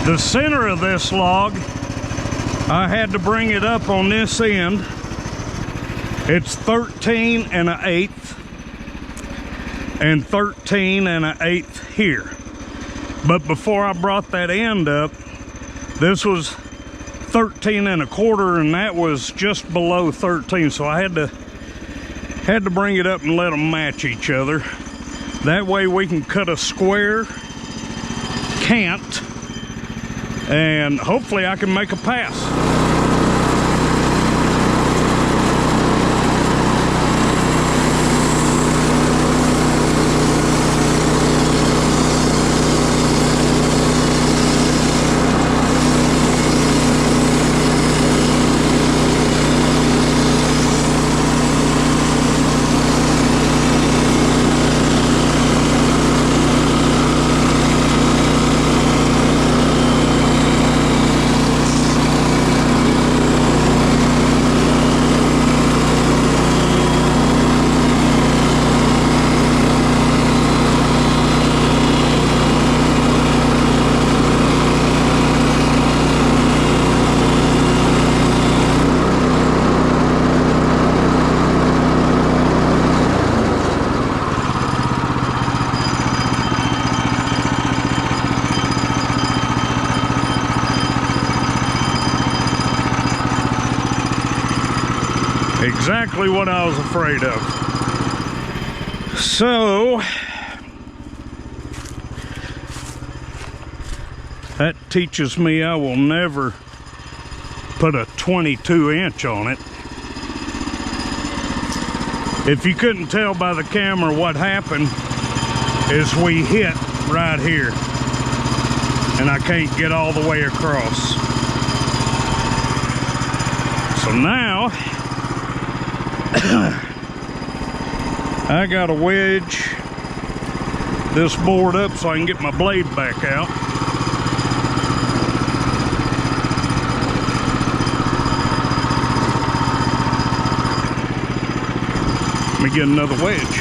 The center of this log, I had to bring it up on this end. It's 13 1/8 and 13 1/8 here. But before I brought that end up, this was 13 1/4, and that was just below 13. So I had to bring it up and let them match each other. That way we can cut a square cant, and hopefully I can make a pass. Exactly what I was afraid of. So that teaches me I will never put a 22" on it. If you couldn't tell by the camera, what happened is we hit right here, and I can't get all the way across. So now I gotta wedge this board up so I can get my blade back out. Let me get another wedge.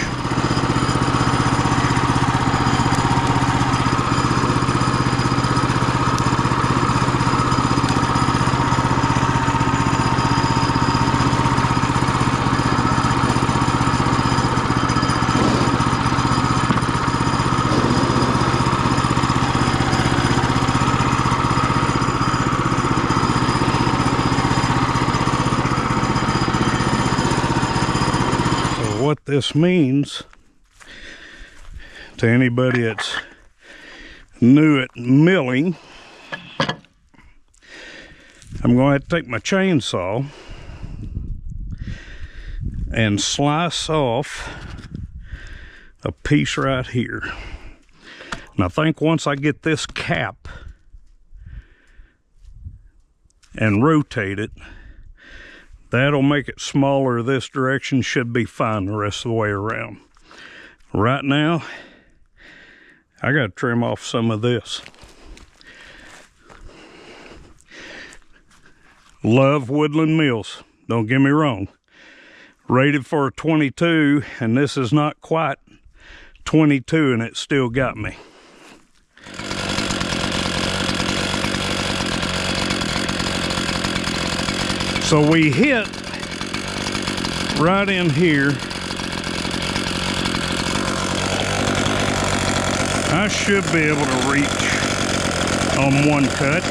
What this means to anybody that's new at milling, I'm going to have to take my chainsaw and slice off a piece right here. And I think once I get this cap and rotate it, that'll make it smaller this direction. Should be fine the rest of the way around. Right now, I gotta trim off some of this. Love woodland mills, don't get me wrong. Rated for a 22, and this is not quite 22, and it still got me. So we hit right in here. I should be able to reach on one cut.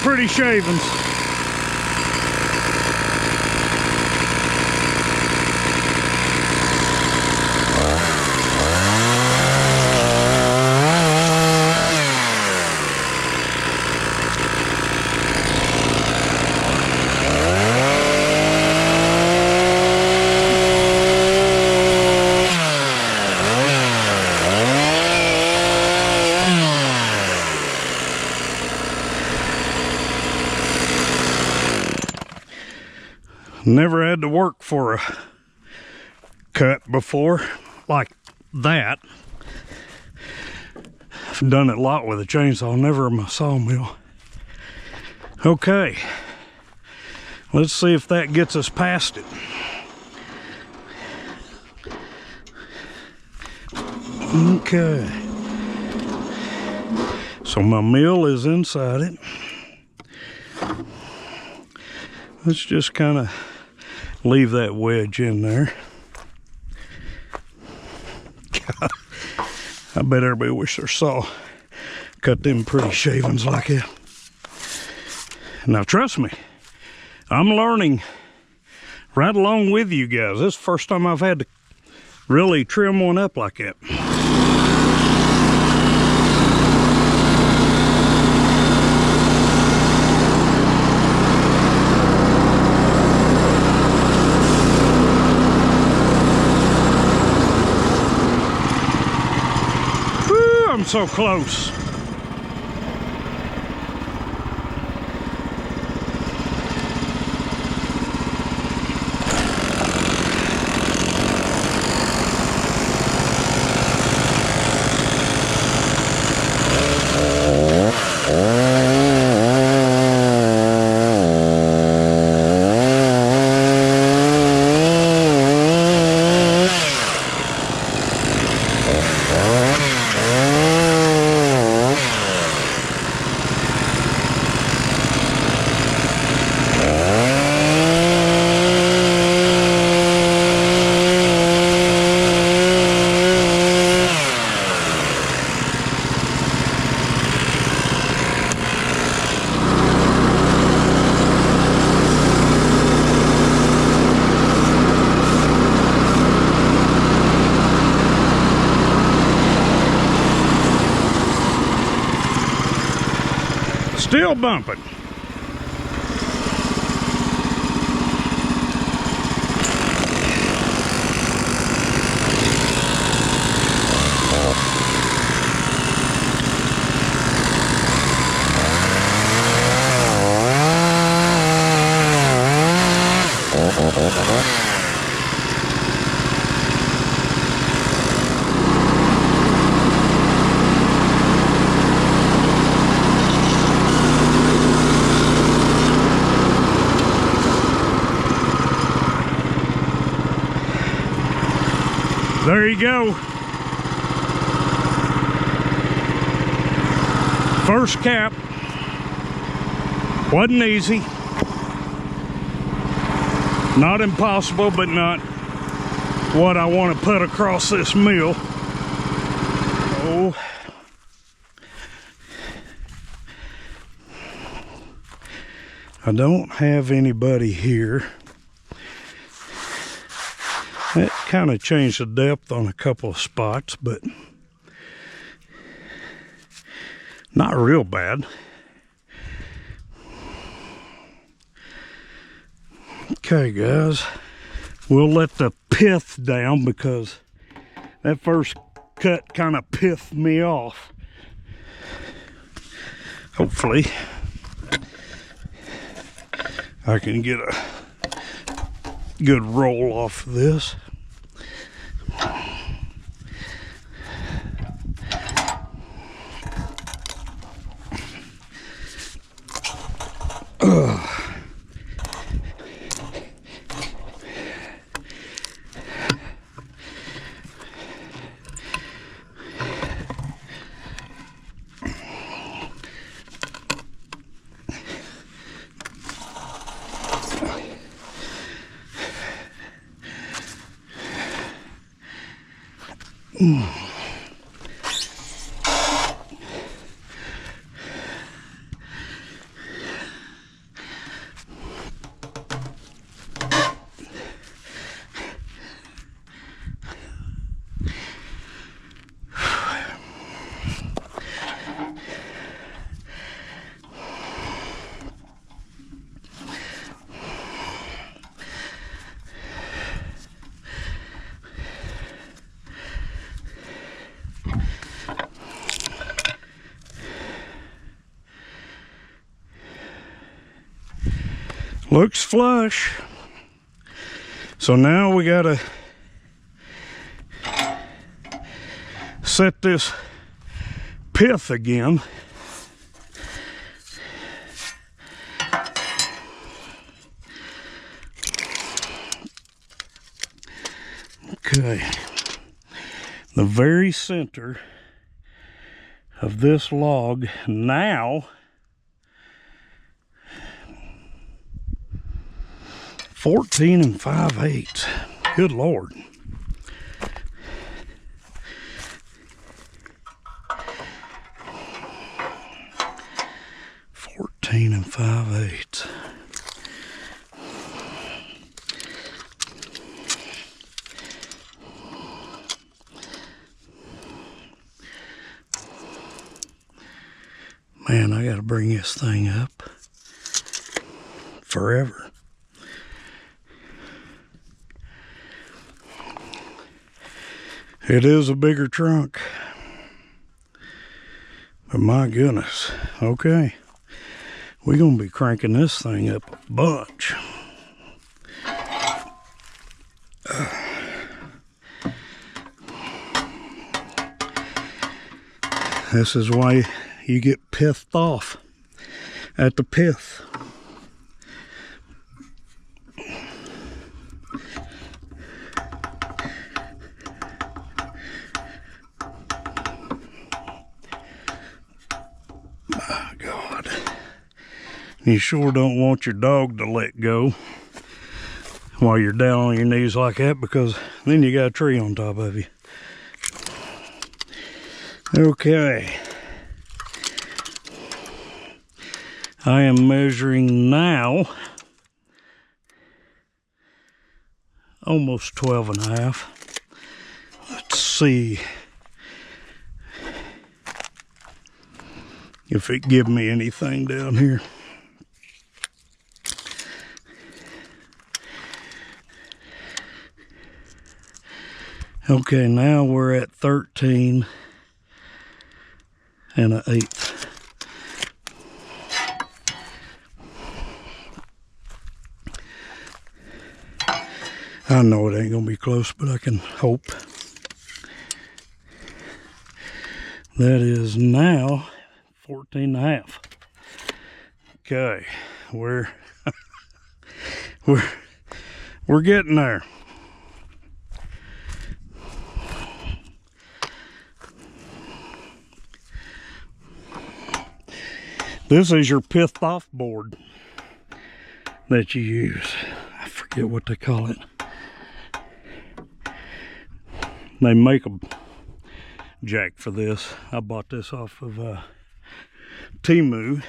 pretty shavings. Never had to work for a cut before like that. I've done it a lot with a chainsaw, never my sawmill. Okay, let's see if that gets us past it. Okay, so my mill is inside it. Let's just kind of leave that wedge in there. God, I bet everybody wish their saw cut them pretty shavings like that. Now trust me, I'm learning right along with you guys. This is the first time I've had to really trim one up like that. I'm so close. Still bumping. There you go. First cap. Wasn't easy. Not impossible, but not what I want to put across this mill. Oh. I don't have anybody here. That kind of changed the depth on a couple of spots, but not real bad. Okay, guys, we'll let the pith down because that first cut kind of pithed me off. Hopefully, I can get a good roll off of this. Looks flush. So now we gotta set this pith again. Okay, the very center of this log now 14 5/8. Good Lord. And 5/8. Man, I gotta bring this thing up forever. It is a bigger trunk, but my goodness. Okay. We're going to be cranking this thing up a bunch. This is why you get pithed off at the pith. My God. You sure don't want your dog to let go while you're down on your knees like that, because then you got a tree on top of you. Okay. I am measuring now almost 12 1/2. Let's see if it give me anything down here. Okay, now we're at 13 1/8. I know it ain't gonna be close, but I can hope. That is now 14 1/2. Okay, we're getting there. This is your pithed off board that you use. I forget what they call it. They make a jack for this. I bought this off of Temu.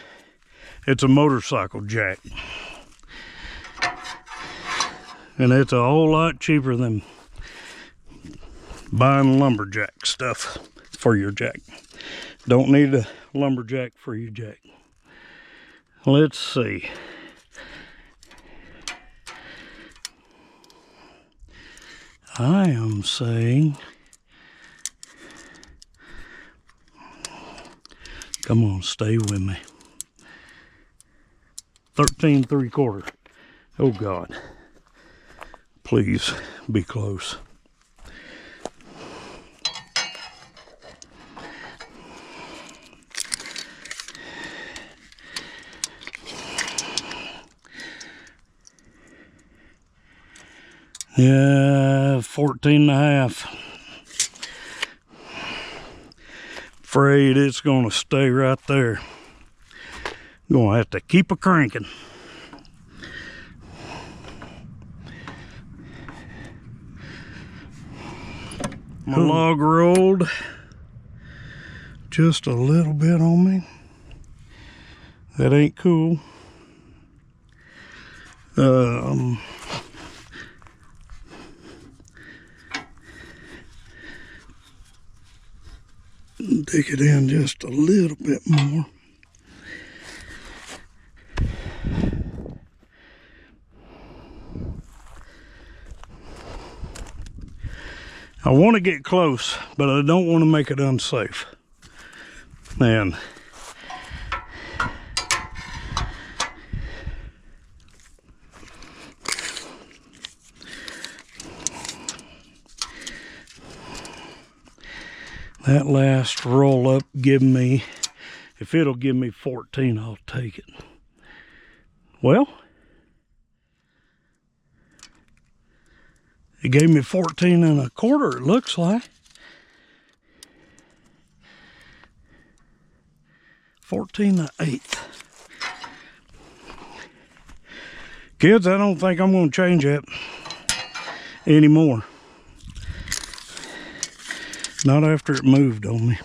It's a motorcycle jack. And it's a whole lot cheaper than buying lumberjack stuff for your jack. Don't need a lumberjack for your jack. Let's see. I am saying, come on, stay with me. 13 3/4. Oh God. Please be close. Yeah, 14 1/2. Afraid it's gonna stay right there. Gonna have to keep a cranking. My log rolled just a little bit on me. That ain't cool. Dig it in just a little bit more. I want to get close, but I don't want to make it unsafe. And That last roll up give me, if it'll give me 14, I'll take it. Well, it gave me 14 1/4, it looks like. 14 1/8. Kids, I don't think I'm going to change that anymore. Not after it moved on me.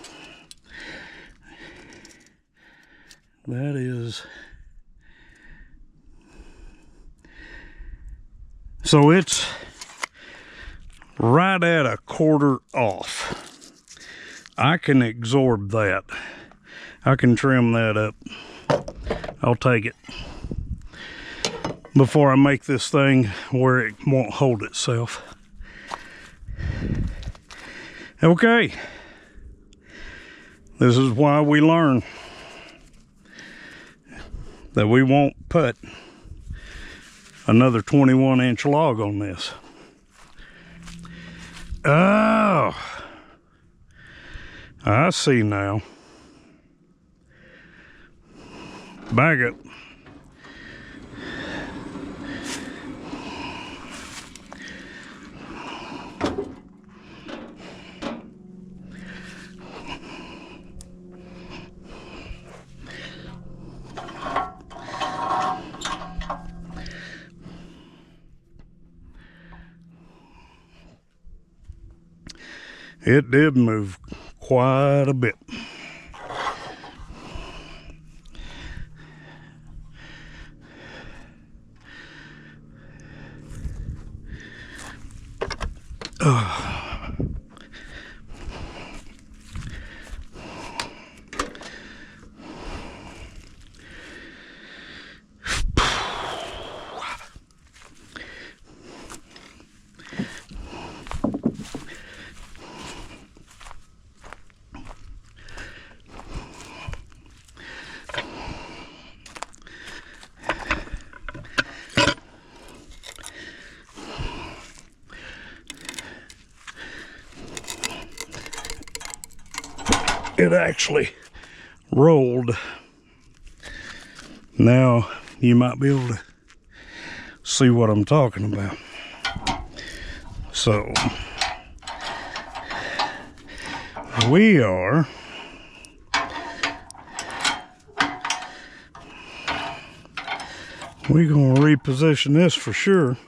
That is... So it's right at 1/4 off. I can absorb that. I can trim that up. I'll take it before I make this thing where it won't hold itself. Okay. This is why we learn that we won't put another 21-inch log on this. Oh, I see now. Back up. It did move quite a bit. It actually rolled. Now you might be able to see what I'm talking about. So we are gonna reposition this for sure.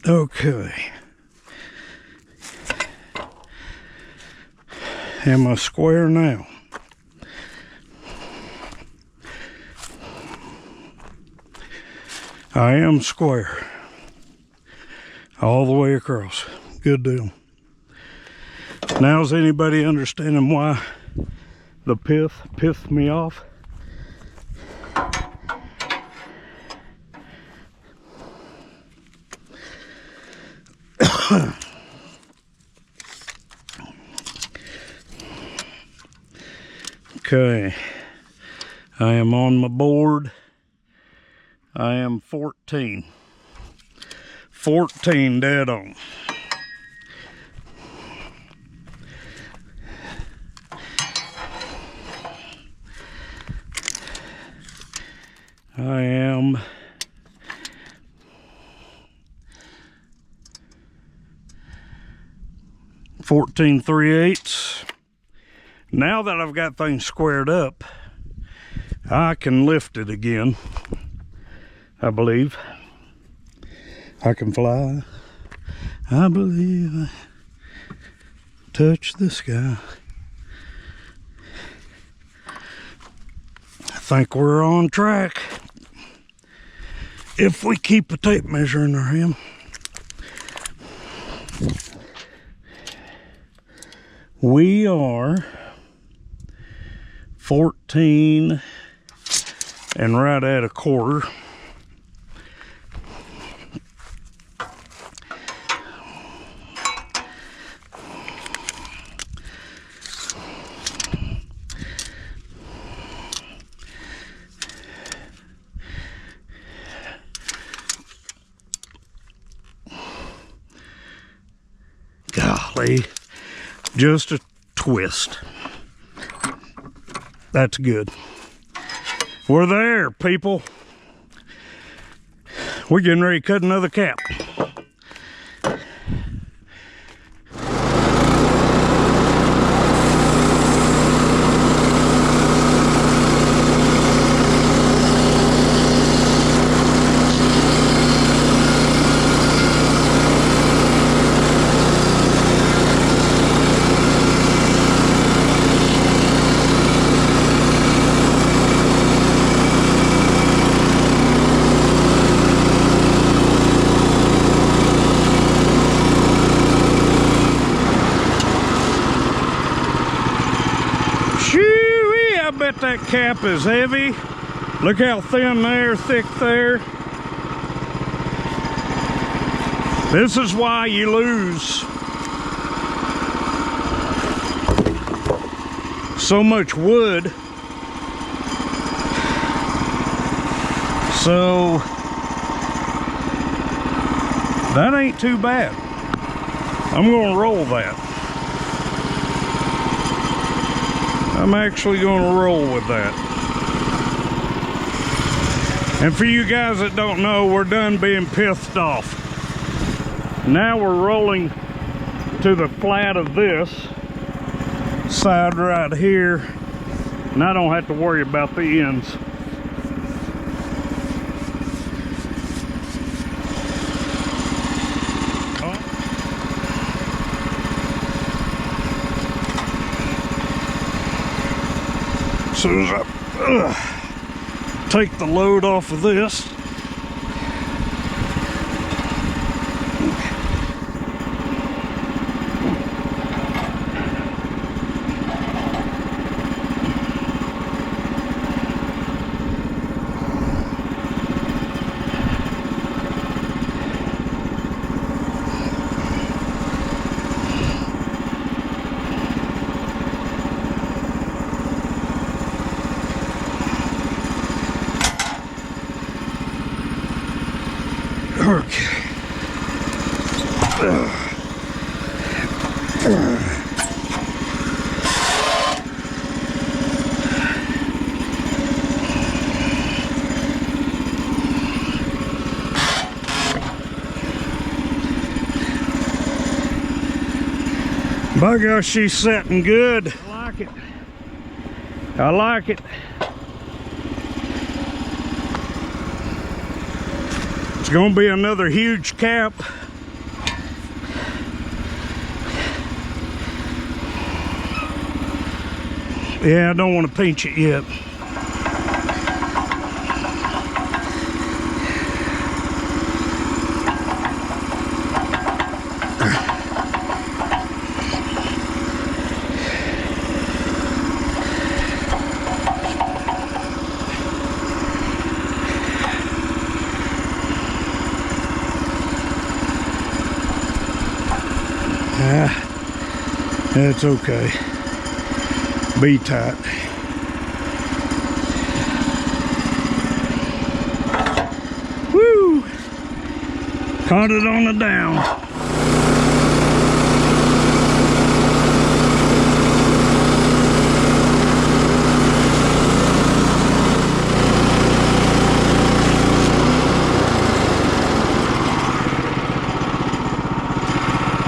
Okay. Am I square now? I am square. All the way across. Good deal. Now is anybody understanding why the pissed me off? Okay, I am on my board. I am 14 dead on. I am 14 3/8. Now that I've got things squared up, I can lift it again. I believe I can fly. I believe I touch the sky. I think we're on track if we keep a tape measure in our hand. We are 14 and right at a quarter. Golly, just a twist. That's good. We're there, people. We're getting ready to cut another cap. That cap is heavy. Look how thin there, thick there. This is why you lose so much wood. So that ain't too bad. I'm gonna roll that. I'm actually going to roll with that. And for you guys that don't know, we're done being pissed off. Now we're rolling to the flat of this side right here, and I don't have to worry about the ends. As soon as I take the load off of this, by gosh, she's setting good. I like it. I like it. It's gonna be another huge cap. Yeah, I don't want to pinch it yet. It's okay. Be tight. Woo! Caught it on the down.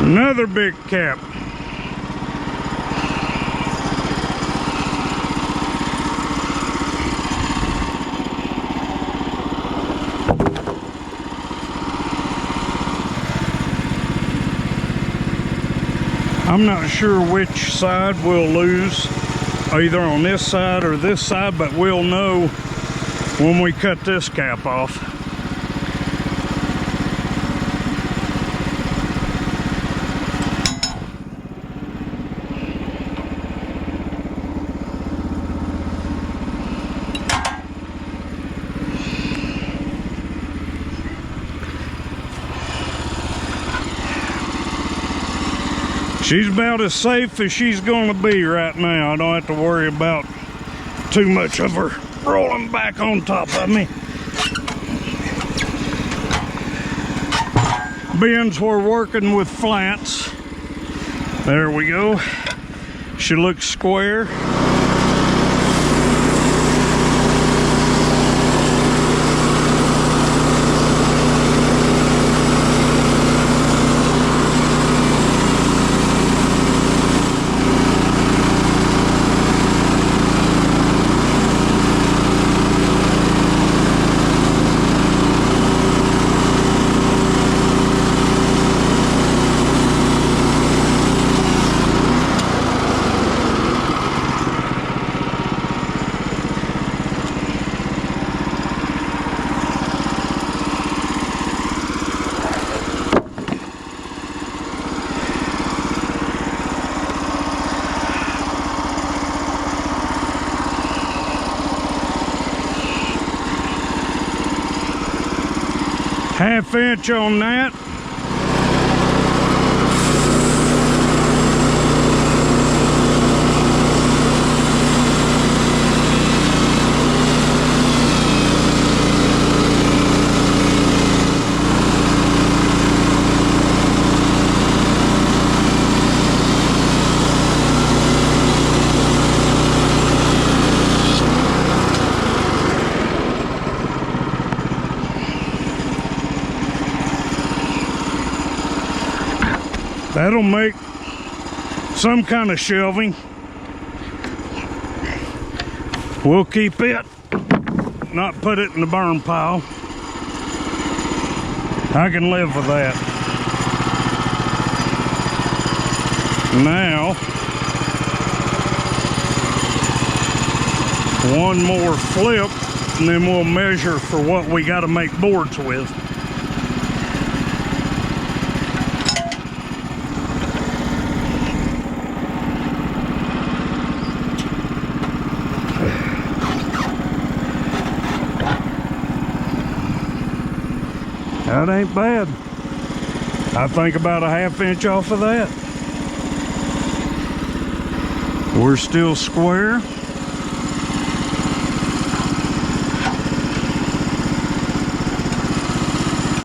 Another big cap. I'm not sure which side we'll lose, either on this side or this side, but we'll know when we cut this cap off. She's about as safe as she's gonna be right now. I don't have to worry about too much of her rolling back on top of me. Bends, we're working with flats. There we go. She looks square. Half inch on that. That'll make some kind of shelving. We'll keep it, not put it in the burn pile. I can live with that. Now, one more flip, and then we'll measure for what we got to make boards with. That ain't bad. I think about a half inch off of that. We're still square.